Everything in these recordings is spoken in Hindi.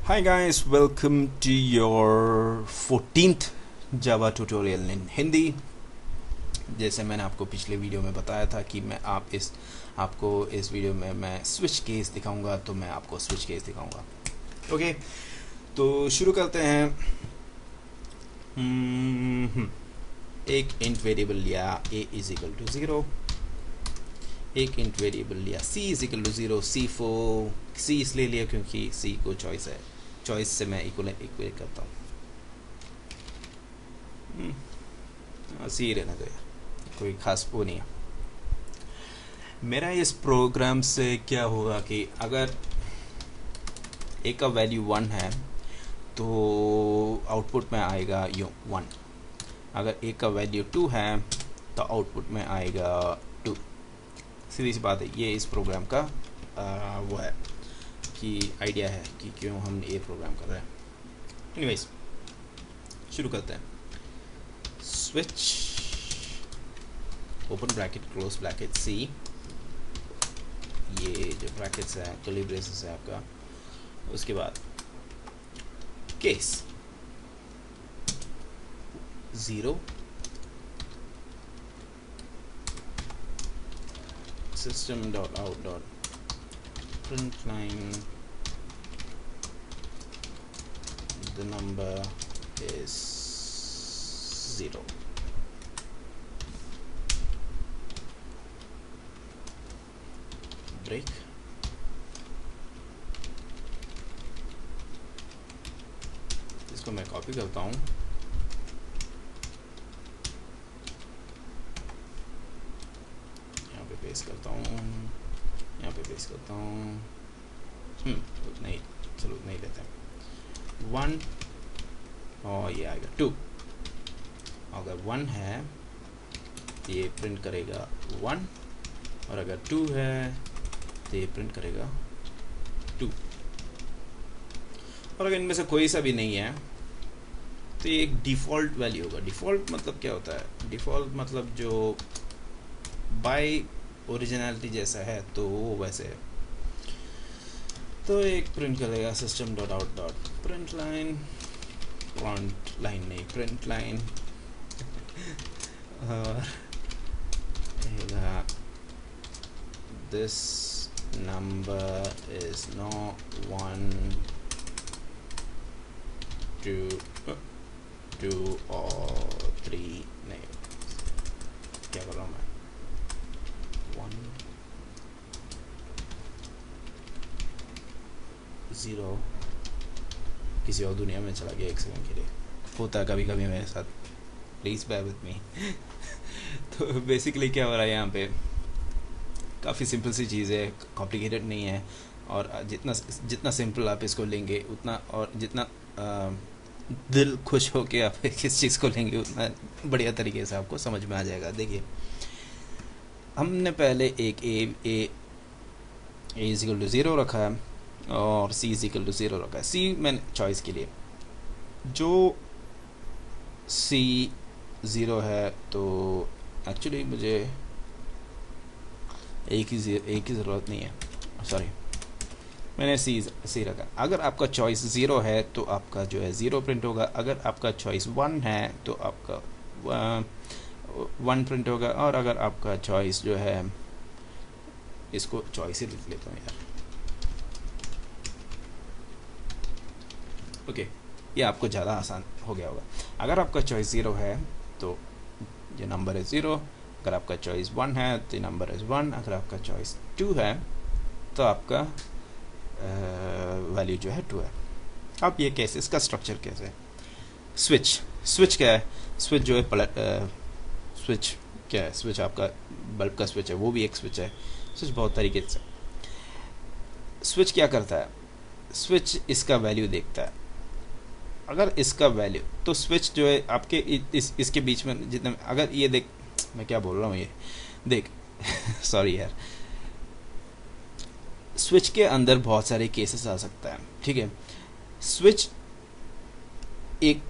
Hi guys, welcome to your 14th Java tutorial in Hindi। जैसे मैंने आपको पिछले वीडियो में बताया था कि आपको इस वीडियो में मैं स्विच केस दिखाऊंगा, तो मैं आपको स्विच केस दिखाऊंगा। ओके, तो शुरू करते हैं। एक इंट वेरिएबल लिया a इज इक्वल टू 0, एक इंट वेरिएबल लिया c is equal to 0। c इसलिए लिया क्योंकि c को चॉइस है, चॉइस से मैं इक्वल करता हूँ। सी रहना तो यार, कोई खास वो नहीं है। मेरा इस प्रोग्राम से क्या होगा कि अगर a का वैल्यू 1 है तो आउटपुट में आएगा यूँ 1। अगर a का वैल्यू 2 है तो आउटपुट में आएगा 2। सीधी सी बात है, ये इस प्रोग्राम का वो है कि आइडिया है कि क्यों हम ये प्रोग्राम कर रहे हैं। एनीवेज, शुरू करते हैं। Switch open bracket close bracket C, ये जो ब्रैकेट्स है कर्ली ब्रेसेस है आपका। उसके बाद case 0 system.out.println the number is 0। Break, इसको मैं कॉपी करता हूँ, यहाँ पे पेस्ट करता हूँ, यहाँ पे पेस्ट करता हूँ। नहीं, चलो नहीं लेते हैं। 1 और ये आएगा 2। अगर 1 है तो ये प्रिंट करेगा 1, और अगर 2 है तो ये प्रिंट करेगा 2। और अगर इनमें से कोई सा भी नहीं है तो ये एक डिफ़ॉल्ट वैल्यू होगा। डिफ़ॉल्ट मतलब क्या होता है? डिफ़ॉल्ट मतलब जो बाय ओरिजिनलिटी जैसा है तो वो वैसे है। तो एक प्रिंट करेगा system.out.println, फ्रंट लाइन नहीं, प्रिंट लाइन, और this number is not 1 2 or 3। नहीं, क्या कर रहा हूँ मैं? 1 0 किसी और दुनिया में चला गया एक सेकंड के लिए। होता है कभी कभी मेरे साथ, प्लीज़ बेयर विद मी। तो बेसिकली क्या हो रहा है यहाँ पे, काफ़ी सिंपल सी चीज़ है, कॉम्प्लिकेटेड नहीं है। और जितना सिंपल आप इसको लेंगे उतना, और जितना दिल खुश हो के आप किस चीज़ को लेंगे उतना बढ़िया तरीके से आपको समझ में आ जाएगा। देखिए, हमने पहले एक ए इज इक्वल टू 0 रखा है और सी इज इक्वल टू 0 रखा है। सी मैंने चॉइस के लिए, जो सी 0 है तो एक्चुअली मुझे एक की ज़रूरत नहीं है, सॉरी, मैंने सी रखा। अगर आपका चॉइस 0 है तो आपका जो है 0 प्रिंट होगा। अगर आपका चॉइस 1 है तो आपका 1 प्रिंट होगा। और अगर आपका चॉइस जो है, इसको चॉइस ही लिख लेता हूँ यार, ओके, ये आपको ज़्यादा आसान हो गया होगा। अगर आपका चॉइस 0 है तो ये नंबर है 0। अगर आपका चॉइस 1 है तो नंबर इज़ 1। अगर आपका चॉइस 2 है तो आपका वैल्यू जो है 2 है। अब ये कैसे, इसका स्ट्रक्चर कैसे है? स्विच क्या है? स्विच जो है स्विच क्या है? स्विच आपका बल्ब का स्विच है, वो भी एक स्विच है। स्विच बहुत तरीके से, स्विच क्या करता है? स्विच इसका वैल्यू देखता है। अगर इसका वैल्यू, तो स्विच जो है आपके इसके बीच में जितना, अगर ये देख, मैं क्या बोल रहा हूँ, ये देख सॉरी यार, स्विच के अंदर बहुत सारे केसेस आ सकता है, ठीक है। स्विच एक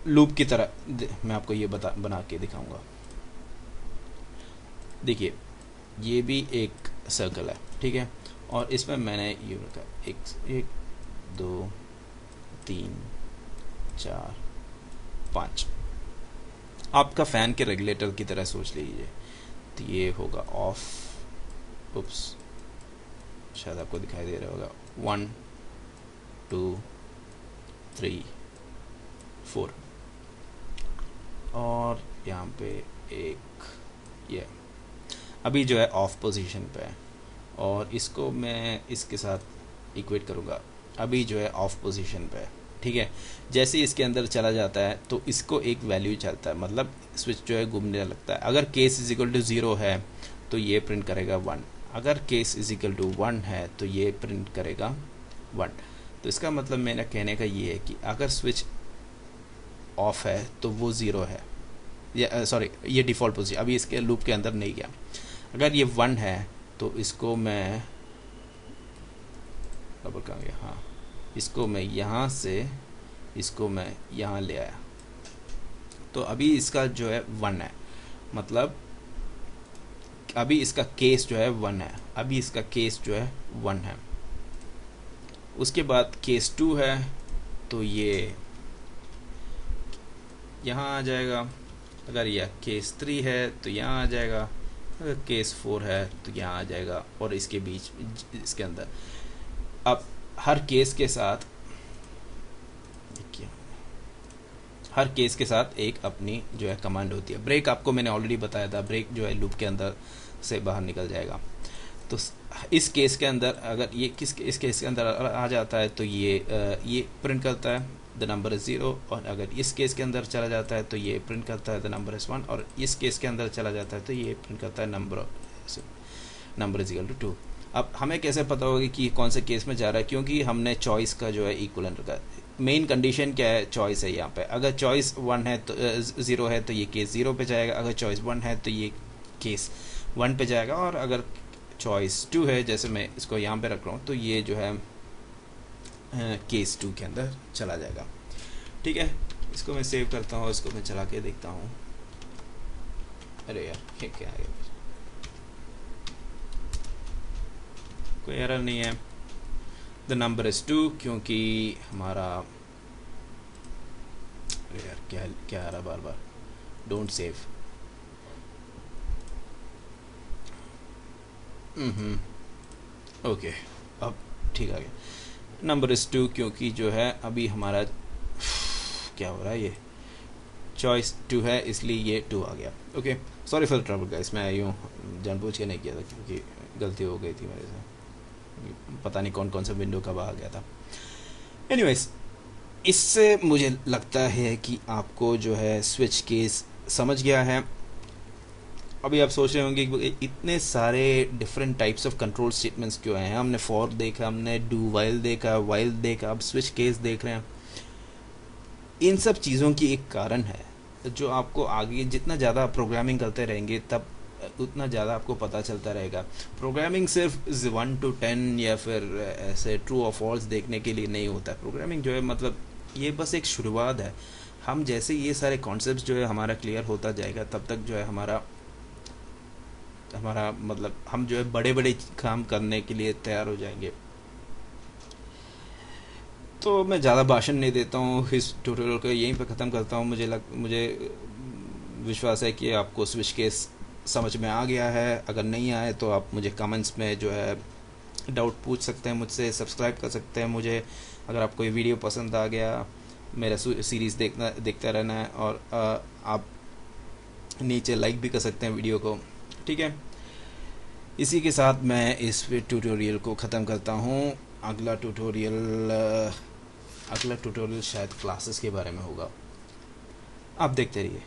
लूप की तरह, मैं आपको ये बना के दिखाऊंगा। देखिए, ये भी एक सर्कल है, ठीक है, और इसमें मैंने ये रखा एक 2 3 4 5। आपका फ़ैन के रेगुलेटर की तरह सोच लीजिए। तो ये होगा ऑफ। उप्स, शायद आपको दिखाई दे रहा होगा। 1 2 3 4 और यहाँ पे एक ये अभी जो है ऑफ पोजीशन पे है, और इसको मैं इसके साथ इक्वेट करूँगा। अभी जो है ऑफ पोजीशन पे है, ठीक है। जैसे इसके अंदर चला जाता है तो इसको एक वैल्यू चलता है, मतलब स्विच जो है घूमने लगता है। अगर केस इज इक्वल टू 0 है तो ये प्रिंट करेगा 1, अगर केस इज इक्वल टू 1 है तो ये प्रिंट करेगा 1। तो इसका मतलब मेरा कहने का ये है कि अगर स्विच ऑफ है तो वो 0 है, या सॉरी ये डिफ़ॉल्ट पोजीशन, अभी इसके लूप के अंदर नहीं गया। अगर ये 1 है तो इसको मैं डबल कहाँ गया, हाँ, इसको मैं यहाँ से इसको मैं यहाँ ले आया, तो अभी इसका जो है 1 है, मतलब अभी इसका केस जो है 1 है, अभी इसका केस जो है 1 है। उसके बाद केस 2 है तो ये यहाँ आ जाएगा। अगर यह केस 3 है तो यहाँ आ जाएगा, अगर केस 4 है तो यहाँ आ जाएगा, और इसके बीच इसके अंदर अब हर केस के साथ एक अपनी जो है कमांड होती है। ब्रेक आपको मैंने ऑलरेडी बताया था, ब्रेक जो है लूप के अंदर से बाहर निकल जाएगा। तो इस केस के अंदर अगर ये इस केस के अंदर आ जाता है तो ये प्रिंट करता है द नंबर इज 0, और अगर इस केस के अंदर चला जाता है तो ये प्रिंट करता है द नंबर इज 1, और इस केस के अंदर चला जाता है तो ये प्रिंट करता है नंबर इज इक्वल टू 2। अब हमें कैसे पता होगा कि कौन से केस में जा रहा है, क्योंकि हमने चॉइस का जो है इक्वलेंट रखा। मेन कंडीशन क्या है, चॉइस है यहाँ पे। अगर चॉइस 1 है तो 0 है तो ये केस 0 पे जाएगा, अगर चॉइस 1 है तो ये केस 1 पे जाएगा, और अगर चॉइस 2 है, जैसे मैं इसको यहाँ पे रख रहा हूँ, तो ये जो है केस 2 के अंदर चला जाएगा। ठीक है, इसको मैं सेव करता हूँ, इसको मैं चला के देखता हूँ। अरे यार ये क्या है, कोई एरर नहीं है। द नंबर इज 2, क्योंकि हमारा, अरे यार क्या आ रहा बार बार, डोंट सेव। ओके, अब ठीक आ गया। नंबर इज 2 क्योंकि जो है अभी हमारा क्या हो रहा है, ये चॉइस 2 है इसलिए ये 2 आ गया। Okay, sorry for trouble guys, मैं यूँ जानबूझ के नहीं किया था क्योंकि गलती हो गई थी मेरे से, पता नहीं कौन कौन सा विंडो कब आ गया था। एनीवेज, इससे मुझे लगता है कि आपको जो है स्विच केस समझ गया है। अभी आप सोच रहे होंगे कि इतने सारे different types of control statements क्यों हैं। हमने फॉर देखा, हमने डू वाइल देखा, वाइल देखा, अब स्विच केस देख रहे हैं। इन सब चीज़ों की एक कारण है जो आपको आगे जितना ज़्यादा प्रोग्रामिंग करते रहेंगे तब उतना ज़्यादा आपको पता चलता रहेगा। प्रोग्रामिंग सिर्फ 1 to 10 या फिर ऐसे ट्रू और फॉल्स देखने के लिए नहीं होता है। प्रोग्रामिंग जो है मतलब ये बस एक शुरुआत है। हम जैसे ये सारे कॉन्सेप्ट्स जो है हमारा क्लियर होता जाएगा तब तक जो है हमारा मतलब हम जो है बड़े बड़े काम करने के लिए तैयार हो जाएंगे। तो मैं ज़्यादा भाषण नहीं देता हूँ, इस ट्यूटोरियल को यहीं पे ख़त्म करता हूँ। मुझे विश्वास है कि आपको स्विच केस समझ में आ गया है। अगर नहीं आए तो आप मुझे कमेंट्स में जो है डाउट पूछ सकते हैं मुझसे, सब्सक्राइब कर सकते हैं मुझे। अगर आपको ये वीडियो पसंद आ गया, मेरा सीरीज़ देखता रहना है, और आप नीचे लाइक भी कर सकते हैं वीडियो को। ठीक है, इसी के साथ मैं इस ट्यूटोरियल को ख़त्म करता हूँ। अगला ट्यूटोरियल शायद क्लासेस के बारे में होगा, आप देखते रहिए।